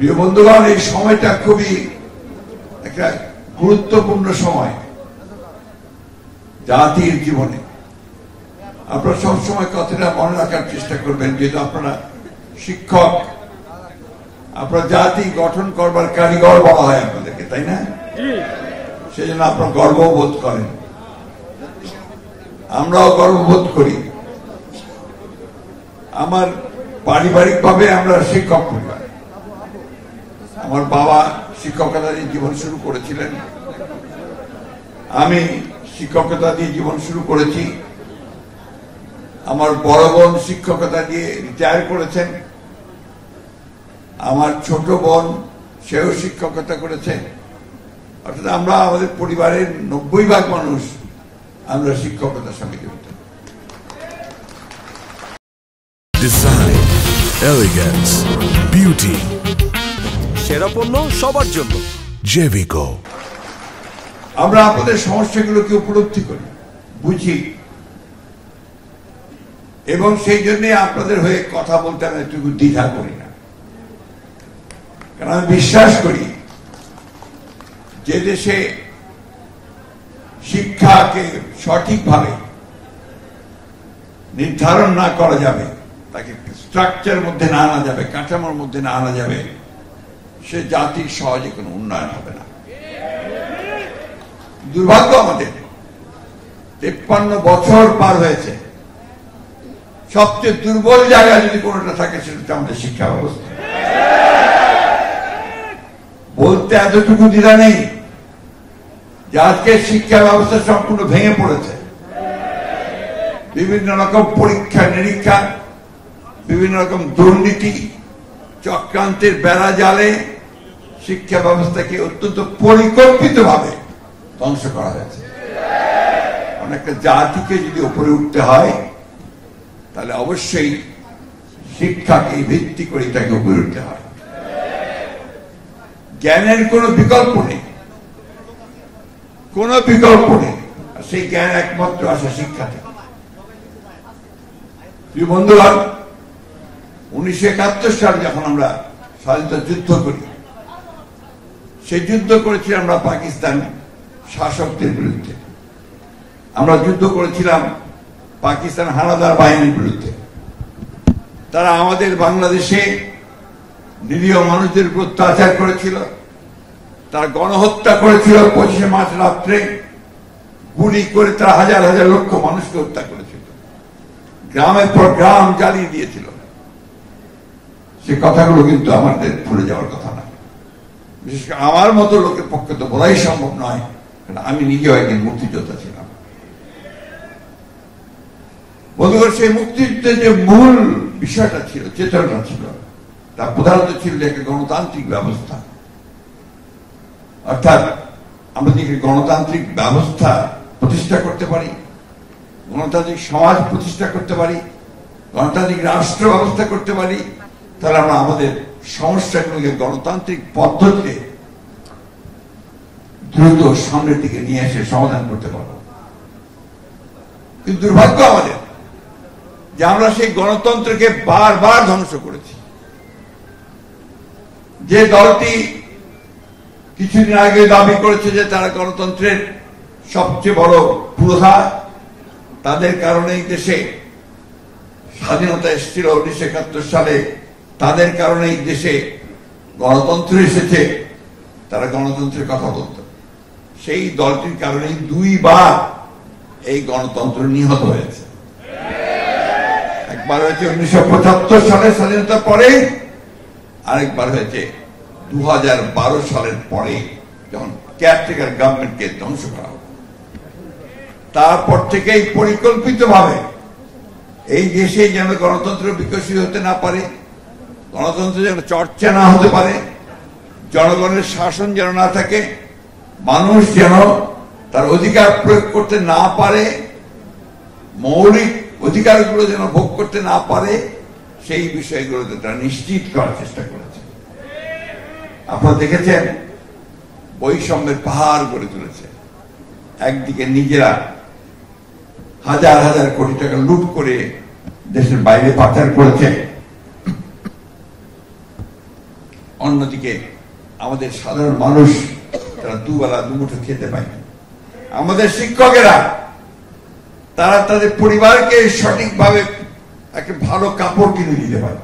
প্রিয় বন্ধুগণ, এই সময়টা খুবই একটা গুরুত্বপূর্ণ সময় জাতির জীবনে। আপনারা সবসময় কথাটা মনে রাখার চেষ্টা করবেন, যেহেতু আপনারা শিক্ষক, আপনার জাতি গঠন করবার কারিগর বলা হয় আপনাদেরকে, তাই না? সেই জন্য আপনারা গর্ববোধ করেন, আমরাও গর্ববোধ করি। আমার পারিবারিক ভাবে আমরা শিক্ষক পরিবার। আমার বাবা শিক্ষকতা দিয়ে জীবন শুরু করেছিলেন, আমি শিক্ষকতা দিয়ে জীবন শুরু করেছি। আমার বড় বোন শিক্ষকতা দিয়ে রিটায়ার করেছেন, আমার ছোট বোন সেও শিক্ষকতা করেছে। অর্থাৎ আমরা আমাদের পরিবারের 90% মানুষ আমরা শিক্ষকতার সঙ্গে জড়িত। ডিজাইন, এলিগেন্স, বিউটি, সেরা পণ্য সবার জন্য জেভিকো। আমরা আপনাদের সমস্যাগুলোকে উপলব্ধি করি, বুঝি, এবং সেই জন্য আপনাদের হয়ে কথা বলতে আমি একটু দ্বিধা করি না। কারণ আমি বিশ্বাস করি যে দেশে শিক্ষাকে সঠিকভাবে নির্ধারণ না করা যাবে, তাকে স্ট্রাকচার মধ্যে না আনা যাবে, কাঠামোর মধ্যে না আনা যাবে, সে জাতির সহজে কোনো উন্নয়ন হবে না। দুর্ভাগ্য আমাদের 53 বছর পার হয়েছে, সবচেয়ে দুর্বল জায়গা যদি কোনোটা থাকে সেটা হচ্ছে আমাদের শিক্ষা ব্যবস্থা। বলতে এতটুকু দ্বিধা নেই যে আজকে শিক্ষা ব্যবস্থা সম্পূর্ণ ভেঙে পড়েছে। বিভিন্ন রকম পরীক্ষা নিরীক্ষা, বিভিন্ন রকম দুর্নীতি, চক্রান্তের বেড়া জালে শিক্ষা ব্যবস্থাকে অত্যন্ত পরিকল্পিতভাবে ধ্বংস করা হয়েছে। অনেকটা জাতিকে যদি উপরে উঠতে হয় তাহলে অবশ্যই শিক্ষাকে ভিত্তি করে তাকে উপরে উঠতে হয়। জ্ঞানের কোনো বিকল্প নেই, কোনো বিকল্প নেই। সেই জ্ঞান একমাত্র আসে শিক্ষা থেকে। প্রিয় বন্ধুগণ, 1971 সালে যখন আমরা স্বাধীনতা যুদ্ধ করি, সেই যুদ্ধ করেছিলাম আমরা পাকিস্তান শাসকদের বিরুদ্ধে। আমরা যুদ্ধ করেছিলাম পাকিস্তান হানাদার বাহিনীর বিরুদ্ধে। তারা আমাদের বাংলাদেশে নিরীহ মানুষদের উপর অত্যাচার করেছিল, তারা গণহত্যা করেছিল। 25শে মার্চ রাত্রে গুলি করে তারা হাজার হাজার লক্ষ মানুষকে হত্যা করেছিল, গ্রামের পর গ্রাম জ্বালিয়ে দিয়েছিল। সে কথাগুলো কিন্তু আমাদের ভুলে যাওয়ার কথা না। বিশেষ করে আমার মতো লোকের পক্ষে তো বলাই সম্ভব নয়, কারণ আমি নিজেও একদিন মুক্তিযোদ্ধা ছিলাম। বন্ধুগণ, সেই মুক্তিযুদ্ধের যে মূল বিষয়টা ছিল, চেতনা ছিল, তা প্রধানত ছিল একটা গণতান্ত্রিক ব্যবস্থা। অর্থাৎ আমরা যদি গণতান্ত্রিক ব্যবস্থা প্রতিষ্ঠা করতে পারি, গণতান্ত্রিক সমাজ প্রতিষ্ঠা করতে পারি, গণতান্ত্রিক রাষ্ট্র ব্যবস্থা করতে পারি, তাহলে আমরা আমাদের সমস্যাগুলোকে গণতান্ত্রিক পদ্ধতিতে দ্রুত সামনের দিকে নিয়ে এসে সমাধান করতে পারব। কিন্তু দুর্ভাগ্য আমাদের যে আমরা সেই গণতন্ত্রকে বারবার ধ্বংস করেছি। যে দলটি কিছুদিন আগে দাবি করেছে যে তারা গণতন্ত্রের সবচেয়ে বড় পুরোধা, তাদের কারণেই দেশে স্বাধীনতা এসেছিল 1971 সালে, তাদের কারণেই দেশে গণতন্ত্র এসেছে, তারা গণতন্ত্রের কথা বলত। সেই দলটির কারণেই 2 বার এই গণতন্ত্র নিহত হয়েছে। একবার হয়েছে 1975 সালে স্বাধীনতার পরে, আরেকবার হয়েছে 2012 সালের পরে, যখন কেয়ারটেকার গভর্নমেন্টকে ধ্বংস করা হবে। তারপর থেকেই পরিকল্পিতভাবে এই দেশে যেন গণতন্ত্র বিকশিত হতে না পারে, গণতন্ত্র যেন চর্চা না হতে পারে, জনগণের শাসন যেন না থাকে, মানুষ যেন তার অধিকার প্রয়োগ করতে না পারে, মৌলিক অধিকারগুলো যেন ভোগ করতে না পারে, সেই বিষয়গুলোতে তারা নিশ্চিত করার চেষ্টা করেছে। আপনারা দেখেছেন বৈষম্যের পাহাড় গড়ে তুলেছে। একদিকে নিজেরা হাজার হাজার কোটি টাকা লুট করে দেশের বাইরে পাচার করেছে, অন্যদিকে আমাদের সাধারণ মানুষ তারা দুবেলা দুমুঠো খেতে পায় না। আমাদের শিক্ষকেরা তারা তাদের পরিবারকে সঠিকভাবে একটা ভালো কাপড় কিনে দিতে পারে,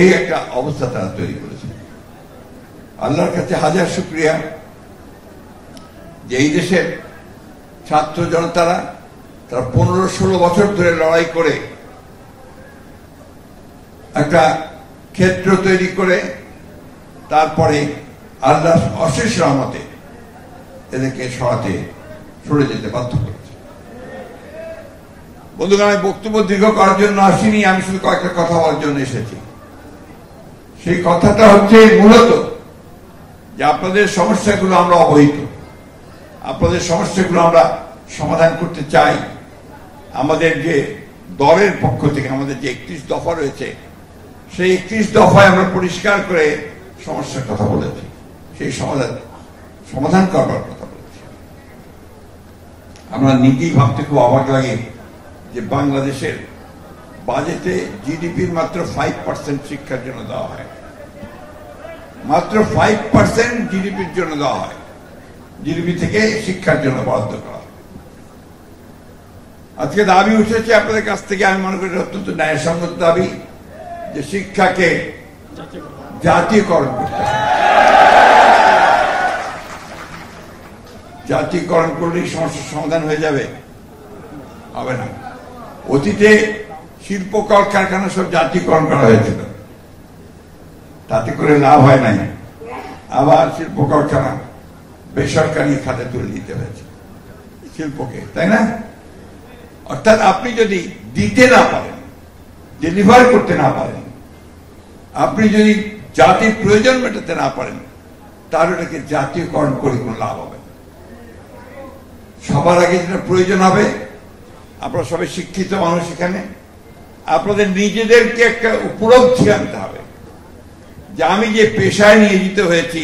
এই একটা অবস্থা তারা তৈরি করেছে। আল্লাহর কাছে হাজার শুকরিয়া যে এই দেশের ছাত্র জনতারা তারা 15-16 বছর ধরে লড়াই করে একটা ক্ষেত্র তৈরি করে তারপরে আল্লাহর অশেষ রহমতে এদেরকে সরে যেতে বাধ্য করেছে। বন্ধুগণ, আমি বক্তব্য দীর্ঘ করার জন্য আসিনি, আমি শুধু কয়েকটা কথা বলার জন্য এসেছি। সেই কথাটা হচ্ছে মূলত যে আপনাদের সমস্যাগুলো আমরা অবহিত, আপনাদের সমস্যাগুলো আমরা সমাধান করতে চাই। আমাদের যে দলের পক্ষ থেকে আমাদের যে 31 দফা রয়েছে, সেই 31 দফায় আমরা পরিষ্কার করে সমস্যার কথা বলেছি, সেই সমাধান করবার কথা বলেছি। আমরা নিজেই ভাবতে খুব অবাক লাগে যে বাংলাদেশের বাজেটে জিডিপির মাত্র 5% শিক্ষার জন্য দেওয়া হয়, মাত্র 5% জিডিপির জন্য দেওয়া হয়, জিডিপি থেকে শিক্ষার জন্য বরাদ্দ করা হয়। আজকে দাবি উঠেছে আপনাদের কাছ থেকে, আমি মনে করি অত্যন্ত ন্যায়সঙ্গত দাবি যে শিক্ষাকে জাতীয়করণ করতে হবে। জাতীয়করণ করলেই সমস্যার সমাধান হয়ে যাবে? হবে না। অতীতে শিল্প কলকারখানা সব জাতীয়করণ করা হয়েছিল, তাতে করে লাভ হয় নাই, আবার শিল্প কারখানা বেসরকারি খাতে তুলে দিতে হয়েছে শিল্পকে, তাই না? অর্থাৎ আপনি যদি দিতে না পারেন, ডেলিভার করতে না পারেন, আপনি যদি জাতির প্রয়োজন মেটাতে না পারেন, তাহলে এটাকে জাতীয়করণ করে কোনো লাভ হবে। সবার আগে যেটা প্রয়োজন হবে, আপনারা সবাই শিক্ষিত মানুষ, এখানে আপনাদের নিজেদেরকে একটা উপলব্ধি আনতে হবে যে আমি যে পেশায় নিয়োজিত হয়েছি,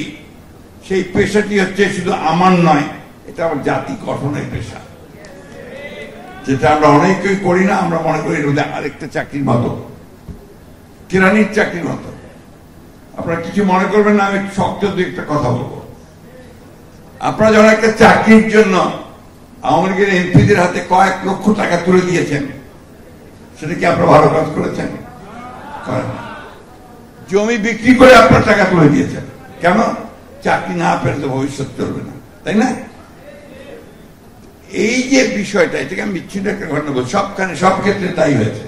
সেই পেশাটি হচ্ছে শুধু আমার নয়, এটা আমার জাতি গঠনের পেশা, যেটা আমরা অনেকেই করি না। আমরা মনে করি আরেকটা চাকরির মতো, কেরানির চাকরির মতো। আপনারা কিছু মনে করবেন না, আমি শক্ত একটা কথা বলবো। আপনারা যখন একটা চাকরির জন্য আওয়ামী লীগের এমপিদের হাতে কয়েক লক্ষ টাকা তুলে দিয়েছেন, সেটা কি আপনারা ভালো কাজ করেছেন? জমি বিক্রি করে আপনার টাকা তুলে দিয়েছেন, কেন? চাকরি না পেলে তো ভবিষ্যৎ চলবে না, তাই না? এই যে বিষয়টা, এটাকে আমি বিচ্ছিন্ন একটা ঘটনা বলছি, সবখানে সব ক্ষেত্রে তাই হয়েছে।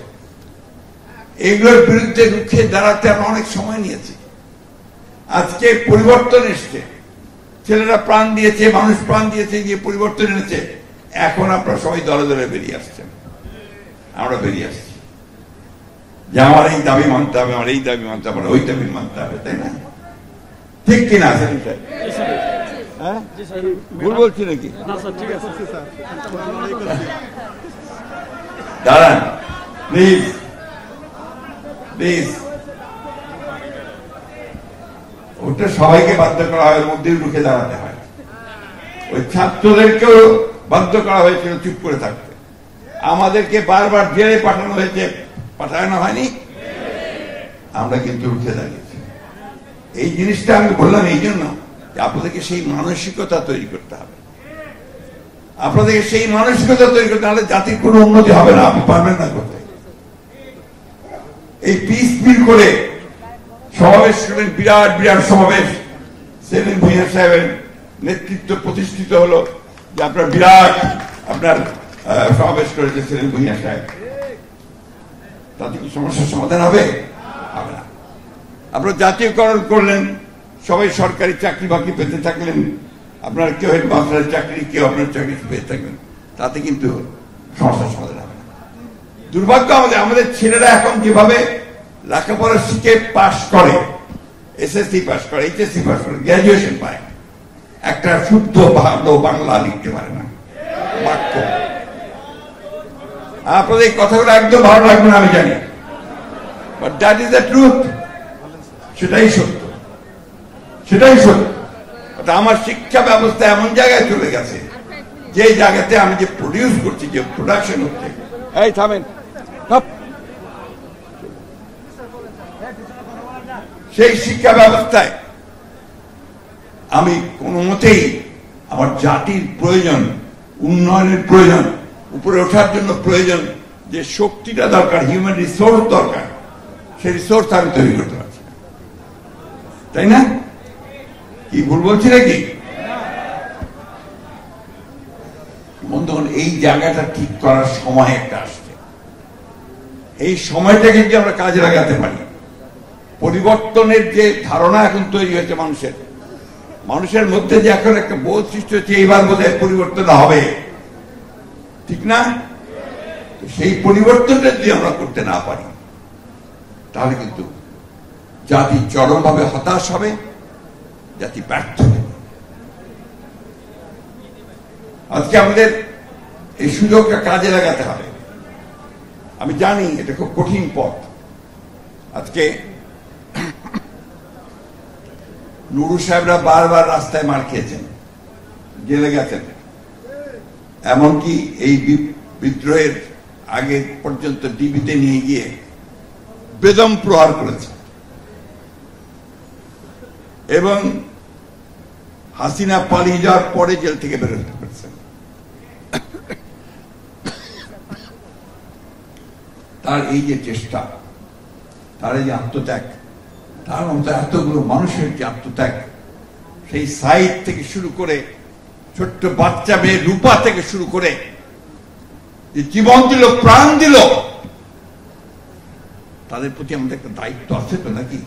এগুলোর বিরুদ্ধে রুখে দাঁড়াতে আমরা অনেক সময় নিয়েছি। আজকে পরিবর্তন এসছে, ছেলেরা প্রাণ দিয়েছে, মানুষ প্রাণ দিয়েছে, গিয়ে পরিবর্তন এনেছে। এখন আপনারা সবাই দলে দলে বেরিয়ে আসছেন, আমরা বেরিয়ে আসছি যে আমার এই দাবি মানতে হবে, আমার এই দাবি মানতে হবে, ওই দাবি মানতে হবে, তাই না? ঠিক কিনা? ভুল বলছি নাকি? দাঁড়ান প্লিজ, প্লিজ। ওটা সবাইকে বাধ্য করা হয়, ওর মধ্যেই ঢুকে দাঁড়াতে হয়। ওই ছাত্রদেরকেও বাধ্য করা হয়েছিল চুপ করে থাকতে, আমাদেরকে বারবার জেলে পাঠানো হয়েছে, পাঠানো হয়নি, আমরা কিন্তু উঠে দাঁড়িয়েছি। এই জিনিসটা আমি বললাম এই জন্য যে আপনাদেরকে সেই মানসিকতা তৈরি করতে হবে, আপনাদেরকে সেই মানসিকতা তৈরি করতে হলে জাতির কোনো উন্নতি হবে না, আপনি পারবেন না করতে। এই পিস পিল করে সমাবেশ করলেন, বিরাট বিরাট সমাবেশ, সেলিম ভূঁইয়া সাহেবের নেতৃত্ব প্রতিষ্ঠিত হলো যে আপনার বিরাট আপনার সমাবেশ করেছে সেলিম ভূঁইয়া সাহেব, তাতে কি সমস্যার সমাধান হবে? হবে না। আপনারা জাতীয়করণ করলেন, সবাই সরকারি চাকরি বাকরি পেতে থাকলেন, আপনার কেউ হেডমাস্টারের চাকরি, কেউ আপনার চাকরি পেতে থাকলেন, তাতে কিন্তু সমস্যার সমাধান হবে না। দুর্ভাগ্য আমাদের ছেলেরা এখন যেভাবে লেখাপড়া শিখে পাশ করে, এসএসসি পাশ করে, এইচএসসি পাশ করে, গ্রাজুয়েশন পায়, একটা শুদ্ধ ভালো বাংলা লিখতে পারে না, বাক্য। আপনাদের এই কথাগুলো একদম ভালো লাগবে না আমি জানি, but that is the truth. সেটাই সত্য, সেটাই সত্য। আমার শিক্ষা ব্যবস্থা এমন জায়গায় চলে গেছে, যে জায়গাতে আমি যে প্রডিউস করছি, যে প্রোডাকশন হচ্ছে, এই থামেন, সেই শিক্ষা ব্যবস্থায় আমি কোনো মতেই আমার জাতির প্রয়োজন, উন্নয়নের প্রয়োজন, উপরে ওঠার জন্য প্রয়োজন যে শক্তিটা দরকার, হিউম্যান রিসোর্স দরকার, সেই রিসোর্স আমি তৈরি করতে পারছি, তাই না? কি ভুল বলছি নাকি? বন্ধুগণ, এই জায়গাটা ঠিক করার সময় একটা আসছে। এই সময়টাকে যদি আমরা কাজে লাগাতে পারি, পরিবর্তনের যে ধারণা এখন তৈরি হয়েছে মানুষের মধ্যে যে এখন একটা বোধ সৃষ্টি হচ্ছে এইবার বোধহয় পরিবর্তন হবে, ঠিক না? সেই পরিবর্তনটা যদি আমরা করতে না পারি তাহলে কিন্তু জাতি চরমভাবে হতাশ হবে, জাতি ব্যর্থ হবে। আজকে আমাদের এই সুযোগটা কাজে লাগাতে হবে। আমি জানি এটা খুব কঠিন পথ। আজকে নুরু সাহেবরা বারবার রাস্তায় মার খেয়েছেন, জেলে গেছেন, এমনকি এই বিদ্রোহের আগে পর্যন্ত ডিবিতে নিয়ে গিয়ে বেদম প্রহার করেছে এবং হাসিনা পালিয়ে যাওয়ার পরে জেল থেকে বেরোতে পেরেছেন। তার এই যে চেষ্টা, তার এই যে আত্মত্যাগ, তার মতো এতগুলো মানুষের যে আত্মত্যাগ, সেই সাইড থেকে শুরু করে ছোট্ট বাচ্চা মেয়ে রূপা থেকে শুরু করে যে জীবন দিল, প্রাণ দিল, তাদের প্রতি আমাদের একটা দায়িত্ব আছে তো নাকি?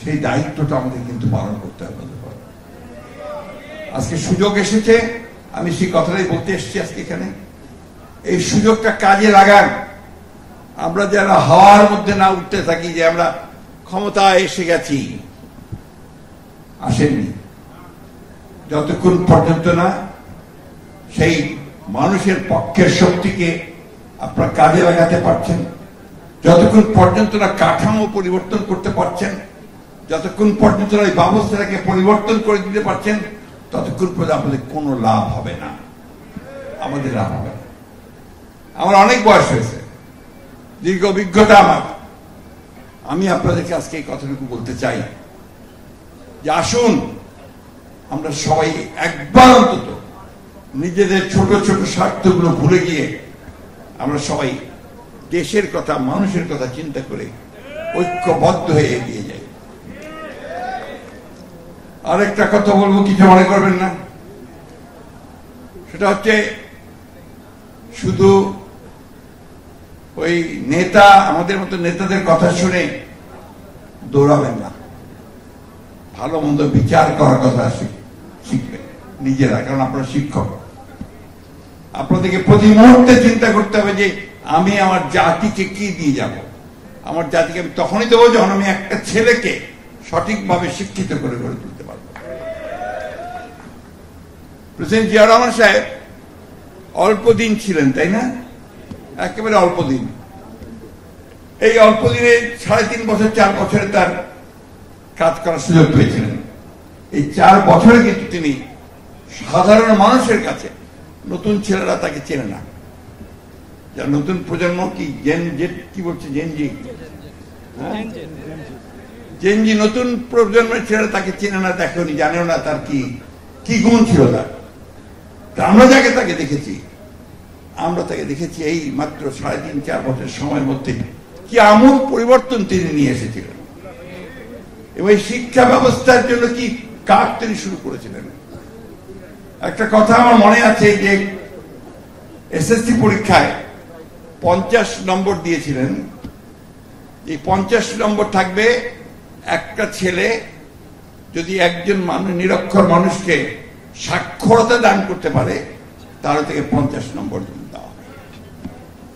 সেই দায়িত্বটা আমাদের কিন্তু পালন করতে হবে। আজকে সুযোগ এসেছে, আমি সেই কথাটাই বলতে এসেছি আজকে এখানে। এই সুযোগটা কাজে লাগান। আমরা যেন হাওয়ার মধ্যে না উঠতে থাকি যে আমরা ক্ষমতায় এসে গেছি। আসেননি। যতক্ষণ পর্যন্ত না সেই মানুষের পক্ষের শক্তিকে আপনারা কাজে লাগাতে পারছেন, যতক্ষণ পর্যন্ত না কাঠামো পরিবর্তন করতে পারছেন, যতক্ষণ পর্যন্ত এই ব্যবস্থাটাকে পরিবর্তন করে দিতে পারছেন, ততক্ষণ পর্যন্ত আপনাদের কোনো লাভ হবে না, আমাদের লাভ হবে না। আমার অনেক বয়স হয়েছে, দীর্ঘ অভিজ্ঞতা আমার। আমি আপনাদেরকে আজকে এই কথাটুকু বলতে চাই যে আসুন আমরা সবাই একবার অন্তত নিজেদের ছোট ছোট স্বার্থগুলো ভুলে গিয়ে আমরা সবাই দেশের কথা, মানুষের কথা চিন্তা করে ঐক্যবদ্ধ হয়ে এগিয়ে যাই। আরেকটা কথা বলবো, কিছু মনে করবেন না। সেটা হচ্ছে শুধু ওই নেতা, আমাদের মতো নেতাদের কথা শুনে দৌড়াবেন না। ভালো মন্দ বিচার করার কথা শিখবেন নিজেরা, কারণ আপনারা শিক্ষক। আপনাদেরকে প্রতি মুহূর্তে চিন্তা করতে হবে যে আমি আমার জাতিকে কি দিয়ে যাব। আমার জাতিকে আমি তখনই দেবো যখন আমি একটা ছেলেকে সঠিকভাবে শিক্ষিত করে গড়ে তুলতে পারবো। প্রেসিডেন্ট জিয়া রহমান সাহেব অল্প দিন ছিলেন, তাই না? একেবারে অল্প দিন। এই অল্প দিনে 3.5 বছর 4 বছরে তার কাজ করার সুযোগ পেয়েছিলেন। এই 4 বছরে কিন্তু তিনি সাধারণ মানুষের কাছে, নতুন ছেলেরা তাকে চেনে না, যারা নতুন প্রজন্ম কি বলছে জেনজি, নতুন প্রজন্মের ছেলেরা তাকে চেনে না, দেখেনি, জানেও না তার কি গুণ ছিল তার। আমরা তাকে দেখেছি, এই মাত্র 3.5-4 বছর সময়ের মধ্যে কি আমূল পরিবর্তন তিনি নিয়ে এসেছিলেন এবং শিক্ষা ব্যবস্থার জন্য কি কাজ তিনি শুরু করেছিলেন। একটা কথা আমার মনে আছে যে এসএসসি পরীক্ষায় 50 নম্বর দিয়েছিলেন। এই 50 নম্বর থাকবে একটা ছেলে যদি একজন নিরক্ষর মানুষকে সাক্ষরতা দান করতে পারে, তার থেকে 50 নম্বর দেওয়া।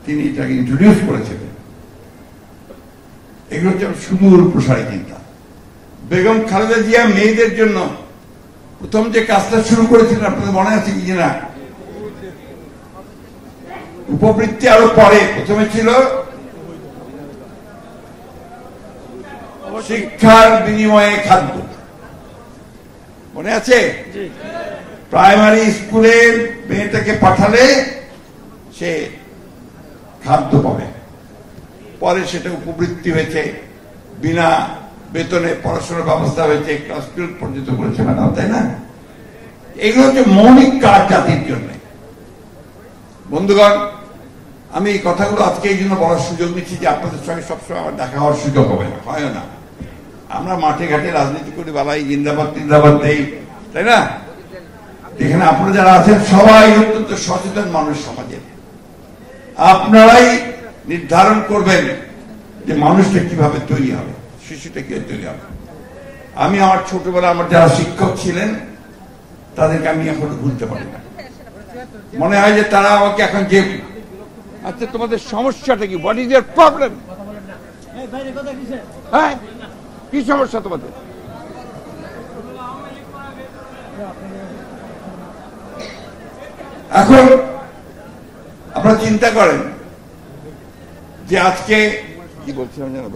তিনি এটাকে ইন্ট্রোডিউস করেছিলেন। এগুলো হচ্ছে সুদূর প্রসারী চিন্তা। বেগম খালেদা জিয়া মেয়েদের জন্য প্রথম যে কাজটা শুরু করেছিলেন, আপনাদের মনে আছে কি না? উপবৃত্তি আরো পরে, প্রথমে ছিল শিক্ষার বিনিময়ে খাদ্য। মনে আছে? প্রাইমারি স্কুলে মেয়েটাকে পাঠালে সে খাদ্য পাবে। পরে সেটা উপবৃত্তি হয়েছে, বিনা বেতনে পড়াশোনার ব্যবস্থা হয়েছে, ক্লাস 12 পর্যন্ত করেছে ম্যাডাম, তাই না? এগুলো হচ্ছে মৌলিক কাজ জাতির জন্য। বন্ধুগণ, আমি এই কথাগুলো আজকে এই জন্য বলার সুযোগ নিচ্ছি যে আপনাদের সঙ্গে সবসময় আমার দেখা হওয়ার সুযোগ হবে না, হয় না। আমরা মাঠে ঘাটে রাজনীতি করি, বালাই জিন্দাবাদ জিন্দাবাদ দেই, তাই না? এখানে আপনারা যারা আছেন সবাই অত্যন্ত সচেতন মানুষ সমাজের। আপনারাই নির্ধারণ করবেন যে মানুষটা কিভাবে তৈরি হবে, শিশুটা কিভাবে তৈরি হবে। আমি আমার ছোটবেলা আমার যারা শিক্ষক ছিলেন তাদেরকে আমি এখনো ভুলতে পারি না। মনে হয় যে তারা আমাকে এখন যে, আচ্ছা তোমাদের সমস্যাটা কি, হোয়াট ইজ ইয়ার প্রবলেম, হ্যাঁ কি সমস্যা তোমাদের? এখন আপনারা চিন্তা করেন যে আজকে কি বলছিলাম জানো,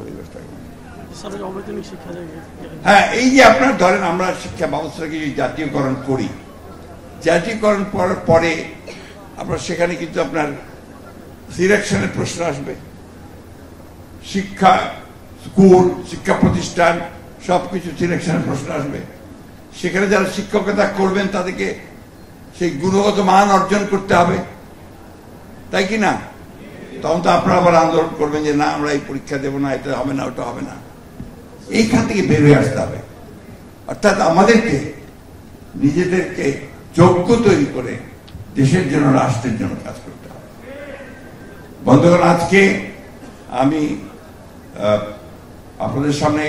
হ্যাঁ এই যে আপনার ধরেন আমরা শিক্ষা ব্যবস্থাকে জাতীয়করণ করি, জাতীয়করণ করার পরে আপনার সেখানে কিন্তু আপনার সিলেকশনের প্রশ্ন আসবে, শিক্ষা স্কুল শিক্ষা প্রতিষ্ঠান সবকিছু সিলেকশনের প্রশ্ন আসবে। সেখানে যারা শিক্ষকতা করবেন তাদেরকে সেই গুণগত মান অর্জন করতে হবে, তাই কি না? তখন তো আপনারা আবার আন্দোলন করবেন যে না আমরা এই পরীক্ষা দেবো না, এটা হবে না, ওটা হবে না। এইখান থেকে বের হয়ে আসতে হবে। অর্থাৎ আমাদেরকে নিজেদেরকে যোগ্য তৈরি করে দেশের জন্য রাষ্ট্রের জন্য কাজ করতে হবে। বন্ধুগণ, আজকে আমি আপনাদের সামনে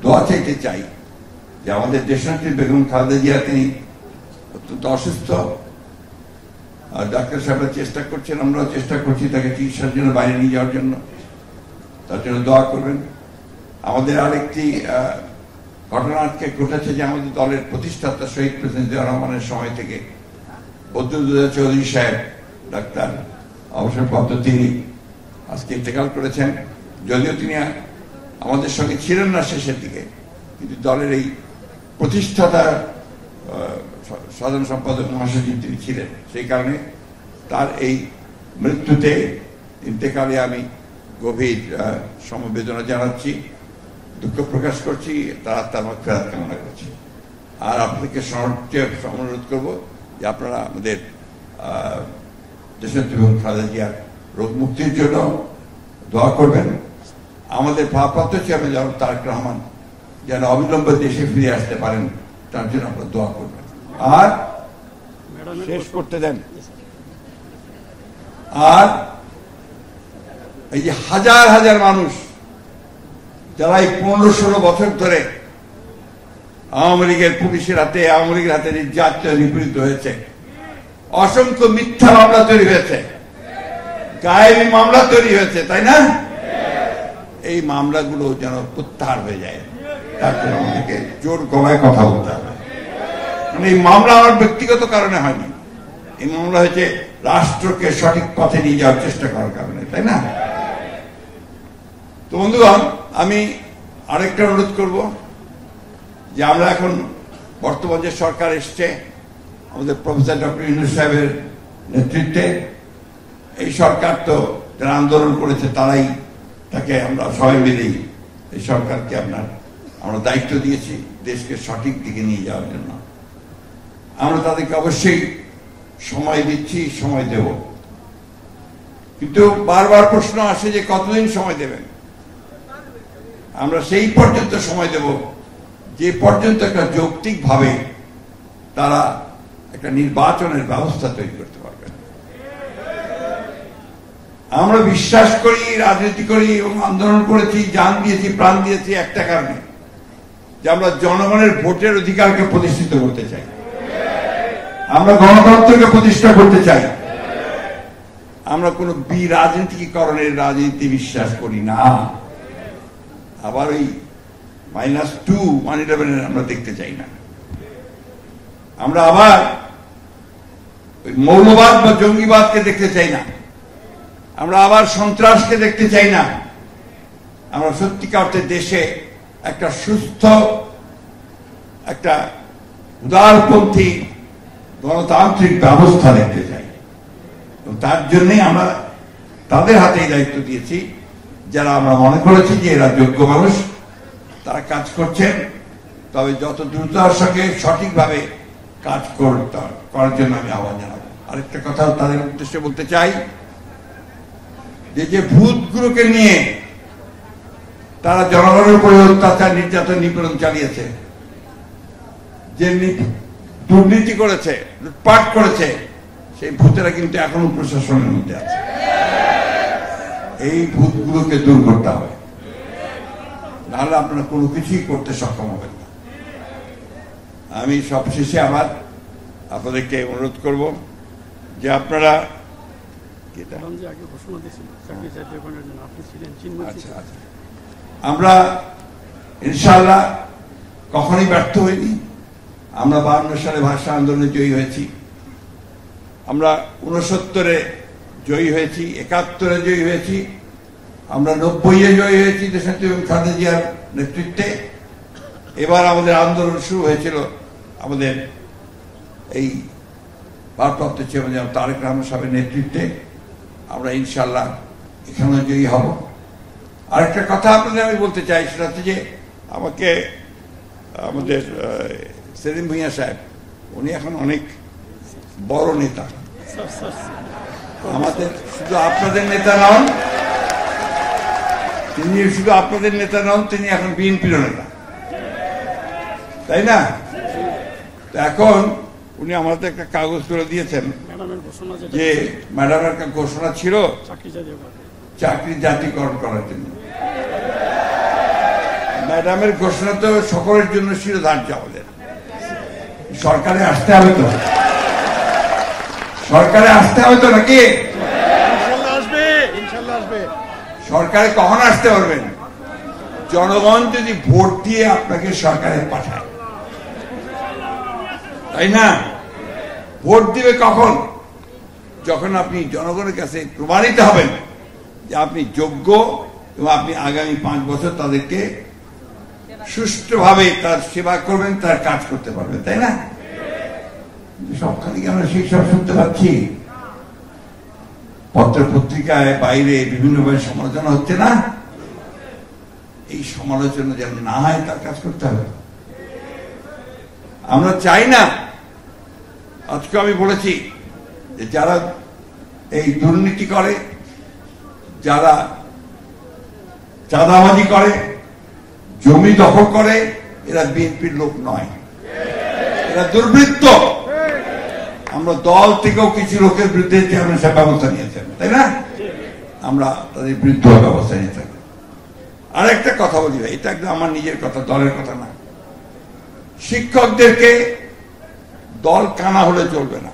দোয়া চাইতে চাই যে আমাদের দেশনেত্রী বেগম খালেদা জিয়া তিনি অত্যন্ত অসুস্থ, ডাক্তার সাহেবরা চেষ্টা করছেন, আমরাও চেষ্টা করছি তাকে চিকিৎসার জন্য বাইরে নিয়ে যাওয়ার জন্য, তার জন্য দোয়া করবেন। আমাদের আরেকটি ঘটনা আজকে ঘটেছে যে আমাদের দলের প্রতিষ্ঠাতা শহীদ প্রেসিডেন্ট জিয়াউর রহমানের সময় থেকে বদরুদ্দোজা চৌধুরী সাহেব ডাক্তার অবসরপ্রাপ্ত, তিনি আজকে ইন্তেকাল করেছেন। যদিও তিনি আমাদের সঙ্গে ছিলেন না শেষের দিকে, কিন্তু দলের এই প্রতিষ্ঠাতা সাধারণ সম্পাদক মহাসচিব তিনি ছিলেন। সেই কারণে তার এই মৃত্যুতে ইন্তেকালে আমি গভীর সমবেদনা জানাচ্ছি, দুঃখ প্রকাশ করছি, তার আত্মার মাগফিরাত কামনা করছি। আর আপনাদেরকে অনুরোধ করবো যে আপনারা আমাদের দেশনেত্রী বেগম খালেদা জিয়ার রোগ মুক্তির জন্য দোয়া করবেন। আমাদের ভারপ্রাপ্ত চেয়ারম্যান জনাব তারেক রহমান যেন অবিলম্বে দেশে ফিরে আসতে পারেন তার জন্য আপনারা দোয়া করবেন। আর শেষ করতে দেন, আর এই যে হাজার হাজার মানুষ যারা এই 15-16 বছর ধরে আওয়ামী লীগের পুলিশের হাতে, আওয়ামী লীগের হাতে নিপীড়িত হয়েছে, অসংখ্য মিথ্যা মামলা তৈরি হয়েছে, গায়েবী মামলা তৈরি হয়েছে, তাই না? এই মামলাগুলো যেন প্রত্যাহার হয়ে যায়, তার জন্য আমাদেরকে জোর গলায় কথা বলতে হবে। মানে এই মামলা আমার ব্যক্তিগত কারণে হয়নি, এই মামলা হয়েছে রাষ্ট্রকে সঠিক পথে নিয়ে যাওয়ার চেষ্টা করার কারণে, তাই না? তো বন্ধুগণ, আমি আরেকটা অনুরোধ করব যে আমরা এখন বর্তমান যে সরকার এসছে আমাদের প্রফেসর ডক্টর ইউনূস সাহেবের নেতৃত্বে, এই সরকার তো যারা আন্দোলন করেছে তারাই, তাকে আমরা সবাই মিলেই এই সরকারকে আমরা দায়িত্ব দিয়েছি দেশকে সঠিক দিকে নিয়ে যাওয়ার জন্য। আমরা তাদেরকে অবশ্যই সময় দিচ্ছি, সময় দেব, কিন্তু বারবার প্রশ্ন আসে যে কতদিন সময় দেবেন। আমরা সেই পর্যন্ত সময় দেব যে পর্যন্ত একটা যৌক্তিকভাবে তারা একটা নির্বাচনের ব্যবস্থা তৈরি করতে পারবেন। আমরা বিশ্বাস করি, রাজনীতি করি এবং আন্দোলন করেছি, জান দিয়েছি, প্রাণ দিয়েছি একটা কারণে, যে আমরা জনগণের ভোটের অধিকারকে প্রতিষ্ঠিত করতে চাই, আমরা গণতন্ত্রকে প্রতিষ্ঠা করতে চাই। আমরা কোন রাজনীতিকরণের রাজনীতি বিশ্বাস করি না। আবার ওই -2 111 আমরা দেখতে চাই না। আমরা আবার ওই মৌলবাদ বা জঙ্গিবাদকে দেখতে চাই না। আমরা আবার সন্ত্রাসকে দেখতে চাই না। আমরা সত্যিকার অর্থে দেশে একটা সুস্থ, একটা উদারপন্থী গণতান্ত্রিক ব্যবস্থা দেখতে চাই। তার জন্যই আমরা তাদের হাতেই দায়িত্ব দিয়েছি যারা আমরা মনে করেছি যে এরা যোগ্য মানুষ, তারা কাজ করছেন। তবে যত দ্রুততার সঙ্গে সঠিকভাবে কাজ করার জন্য আমি আহ্বান জানাবো। আরেকটা কথা তাদের উদ্দেশ্যে বলতে চাই, যে ভূতগুলোকে নিয়ে তারা জনগণের উপরে অত্যাচার, নির্যাতন, নিপীড়ন চালিয়েছে, যে দুর্নীতি করেছে, লুটপাট করেছে, সেই ভূতেরা কিন্তু এখনো প্রশাসনের মধ্যে আছে। এই ভূতগুলোকে দূর করতে হবে, নাহলে আপনারা কোনো কিছুই করতে সক্ষম হবেন না। আমি সবশেষে আবার আপনাদেরকে অনুরোধ করব যে আপনারা আমরা ইনশাআল্লাহ কখনোই ব্যর্থ হইনি। আমরা 52 সালে ভাষা আন্দোলনে জয়ী হয়েছি, আমরা 69-এ জয়ী হয়েছি, 71-এ জয়ী হয়েছি, আমরা 90-এ জয়ী হয়েছি দেশনেত্রী এবং খালেদা জিয়ার নেতৃত্বে। এবার আমাদের আন্দোলন শুরু হয়েছিল আমাদের এই ভারপ্রাপ্ত চেয়ারম্যান তারেক রহমান সাহেবের নেতৃত্বে। আমরা ইনশাআল্লাহ এখানে জয়ী হব। আরেকটা কথা আপনাদের আমি বলতে চাই, সেটা হচ্ছে যে আমাকে আমাদের সেলিম ভুঁইয়া সাহেব, উনি এখন অনেক বড় নেতা, আমাদের শুধু আপনাদের নেতা নন, তিনি শুধু আপনাদের নেতা নন, তিনি এখন বিএনপির নেতা, তাই না? তো এখন উনি আমাদের একটা কাগজ করে দিয়েছেন যে ম্যাডামের একটা ঘোষণা ছিল চাকরি জাতীয়করণ করার জন্য। ম্যাডামের ঘোষণা তো সকলের জন্য শিরোধার্য। আমাদের সরকারে আসতে হবে তো, সরকারে আসতে হবে তো নাকি? সরকারে কখন আসতে পারবেন? জনগণ যদি ভোট দিয়ে আপনাকে সরকারে পাঠায়, তাই না? ভোট দিবে কখন? যখন আপনি জনগণের কাছে প্রমাণিত হবেন যে আপনি যোগ্য এবং আপনি আগামী 5 বছর তাদেরকে সুষ্ঠুভাবে তার সেবা করবেন, তার কাজ করতে পারবেন, তাই না? সবখানে কি আমরা সেই সব শুনতে পাচ্ছি? পত্র পত্রিকায়, বাইরে বিভিন্নভাবে সমালোচনা হচ্ছে না? এই সমালোচনা যেন না হয় তার কাজ করতে হবে। আমরা চাই না, আজকে আমি বলেছি যে যারা এই দুর্নীতি করে, যারা চাঁদাবাজি করে, জমি দখল করে, এরা বিএনপির লোক নয়, এরা দুর্বৃত্ত। আমরা দল থেকেও কিছু লোকের বিরুদ্ধে চেয়ারম্যান সাহেব ব্যবস্থা নিয়েছেন, তাই না? আমরা তাদের বিরুদ্ধে ব্যবস্থা নিয়ে থাকি। আর একটা কথা বলি ভাই, এটা একদম আমার নিজের কথা, দলের কথা না। শিক্ষকদেরকে দল কানা হলে চলবে না।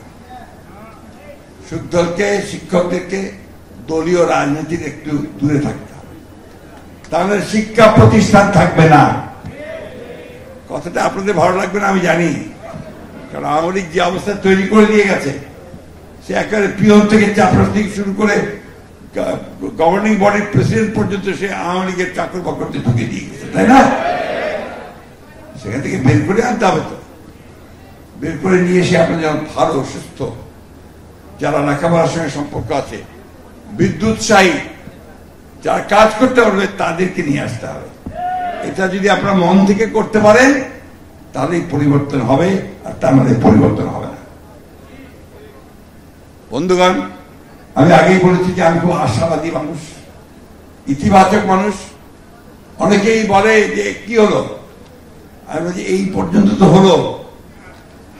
দলকে, শিক্ষকদেরকে দলীয় রাজনীতির একটু দূরে থাকতে হবে, তাহলে শিক্ষা প্রতিষ্ঠান থাকবে না। কথাটা আপনাদের ভালো লাগবে না আমি জানি, কারণ আওয়ামী লীগ যে অবস্থা তৈরি করে দিয়ে গেছে, সে একেবারে পিয়ন থেকে চাপড়া থেকে শুরু করে গভর্নিং বডির প্রেসিডেন্ট পর্যন্ত সে আওয়ামী লীগের চাকর বাকরতে ঢুকে দিয়ে গেছে, তাই না? সেখান থেকে বের করে আনতে হবে তো। বের করে নিয়ে এসে আপনি যেমন ভালো, সুস্থ, যারা লেখাপড়ার সঙ্গে সম্পর্ক আছে, বিদ্যুৎসাহী, যারা কাজ করতে পারবে, তাদেরকে নিয়ে আসতে হবে। এটা যদি আপনারা মন থেকে করতে পারেন, তাহলেই পরিবর্তন হবে, আর তার মধ্যে পরিবর্তন হবে না। বন্ধুগণ, আমি আগেই বলেছি যে আমি খুব আশাবাদী মানুষ, ইতিবাচক মানুষ। অনেকেই বলে যে কি হলো, আমি বলছি এই পর্যন্ত তো হলো।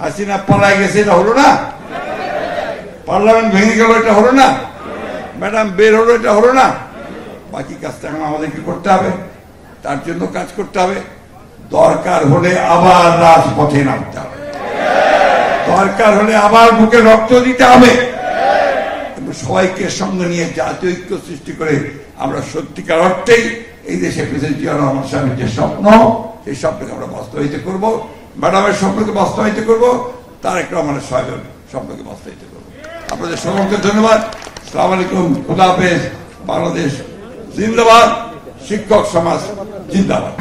হাসিনা পালায় গেছে, এটা হলো না? পার্লামেন্ট ভেঙে গেল, এটা হলো না? ম্যাডাম বের হলো, এটা হলো না? বাকি কাজটা এখন আমাদেরকে করতে হবে, তার জন্য কাজ করতে হবে। দরকার হলে আবার রাজপথে নামতে হবে, দরকার হলে আবার বুকে রক্ত দিতে হবে, সবাইকে সঙ্গে নিয়ে জাতীয় ঐক্য সৃষ্টি করে আমরা সত্যিকার অর্থেই এই দেশে প্রেসিডেন্ট জিয়া রহমান সাহেবের যে স্বপ্ন, সেই স্বপ্নকে আমরা বাস্তবায়িত করবো। ম্যাডামের স্বপ্নকে বাস্তবায়িত করবো, তারেক রহমানের স্বপ্নকে বাস্তবায়িত করবো। আপনাদের সকলকে ধন্যবাদ। আসসালামু আলাইকুম, খুদা হাফেজ। বাংলাদেশ জিন্দাবাদ, শিক্ষক সমাজ জিন্দাবাদ।